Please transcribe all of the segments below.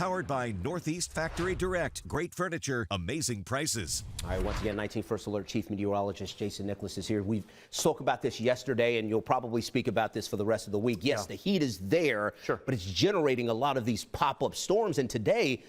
Powered by Northeast Factory Direct. Great furniture, amazing prices. All right, once again, 19 First Alert Chief Meteorologist Jason Nicholas is here. We spoke about this yesterday, and you'll probably speak about this for the rest of the week. Yes, the heat is there, but it's generating a lot of these pop-up storms. And today,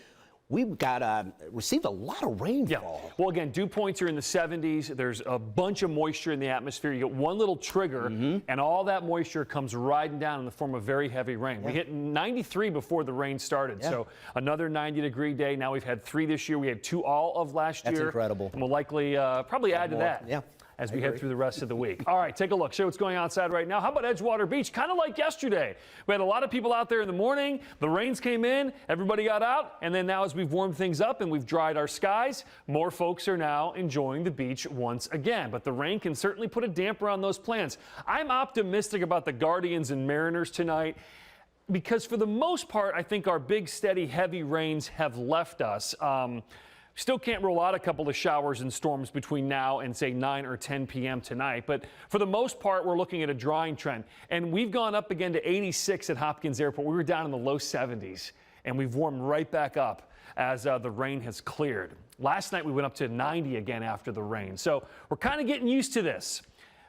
we've got received a lot of rainfall. Well, again, dew points are in the 70s. There's a bunch of moisture in the atmosphere. You get one little trigger, and all that moisture comes riding down in the form of very heavy rain. We hit 93 before the rain started, so another 90-degree day. Now we've had 3 this year. We had 2 all of last year. That's incredible. And we'll likely probably add to that. As we head through the rest of the week. All right, take a look. Show what's going on outside right now. How about Edgewater Beach? Kind of like yesterday. We had a lot of people out there in the morning. The rains came in. Everybody got out. And then now as we've warmed things up and we've dried our skies, more folks are now enjoying the beach once again. But the rain can certainly put a damper on those plans. I'm optimistic about the Guardians and Mariners tonight, because for the most part, I think our big, steady, heavy rains have left us. Still can't rule out a couple of showers and storms between now and, say, 9 or 10 p.m. tonight. But for the most part, we're looking at a drying trend. And we've gone up again to 86 at Hopkins Airport. We were down in the low 70s, and we've warmed right back up as the rain has cleared. Last night, we went up to 90 again after the rain. So we're kind of getting used to this.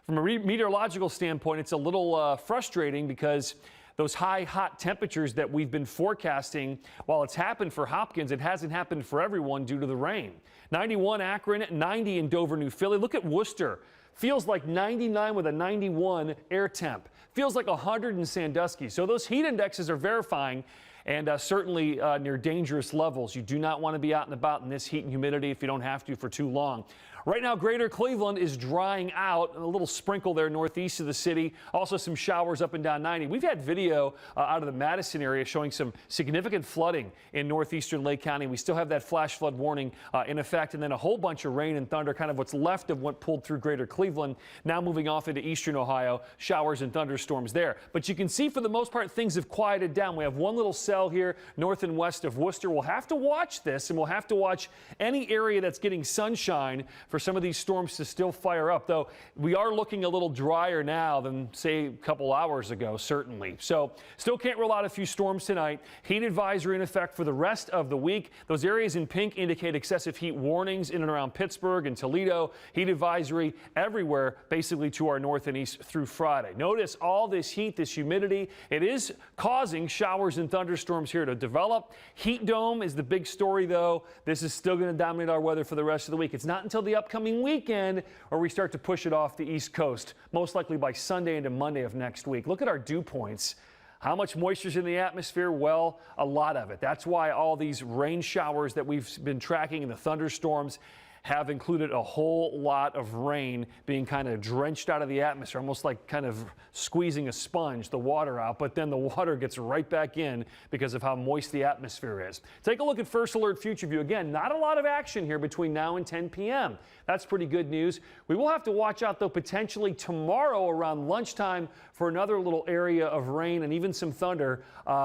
From a meteorological standpoint, it's a little frustrating because those high, hot temperatures that we've been forecasting, while it's happened for Hopkins, it hasn't happened for everyone due to the rain. 91 Akron, 90 in Dover, New Philly. Look at Worcester. Feels like 99 with a 91 air temp. Feels like 100 in Sandusky. So those heat indexes are verifying, and certainly near dangerous levels. You do not want to be out and about in this heat and humidity if you don't have to for too long. Right now, greater Cleveland is drying out. A little sprinkle there northeast of the city. Also some showers up and down 90. We've had video out of the Madison area showing some significant flooding in northeastern Lake County. We still have that flash flood warning in effect, and then a whole bunch of rain and thunder, kind of what's left of what pulled through greater Cleveland. Now moving off into eastern Ohio, showers and thunderstorms there. But you can see for the most part, things have quieted down. We have one little cell here north and west of Worcester. We'll have to watch this, and we'll have to watch any area that's getting sunshine for some of these storms to still fire up, though we are looking a little drier now than, say, a couple hours ago, certainly. So still can't rule out a few storms tonight. Heat advisory in effect for the rest of the week. Those areas in pink indicate excessive heat warnings in and around Pittsburgh and Toledo. Heat advisory everywhere, basically to our north and east through Friday. Notice all this heat, this humidity. It is causing showers and thunderstorms here to develop. Heat dome is the big story, though. This is still going to dominate our weather for the rest of the week. It's not until the upcoming weekend where we start to push it off the East Coast, most likely by Sunday into Monday of next week. Look at our dew points. How much moisture is in the atmosphere? Well, a lot of it. That's why all these rain showers that we've been tracking and the thunderstorms have included a whole lot of rain being kind of drenched out of the atmosphere, almost like kind of squeezing a sponge, the water out, but then the water gets right back in because of how moist the atmosphere is. Take a look at First Alert Future View. Again, not a lot of action here between now and 10 p.m. That's pretty good news. We will have to watch out, though, potentially tomorrow around lunchtime for another little area of rain and even some thunder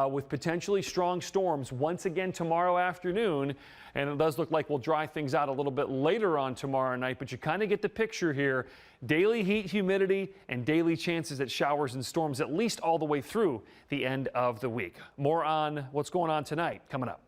with potentially strong storms once again tomorrow afternoon. And it does look like we'll dry things out a little bit later on tomorrow night, but you kind of get the picture here. Daily heat, humidity, and daily chances at showers and storms, at least all the way through the end of the week. More on what's going on tonight coming up.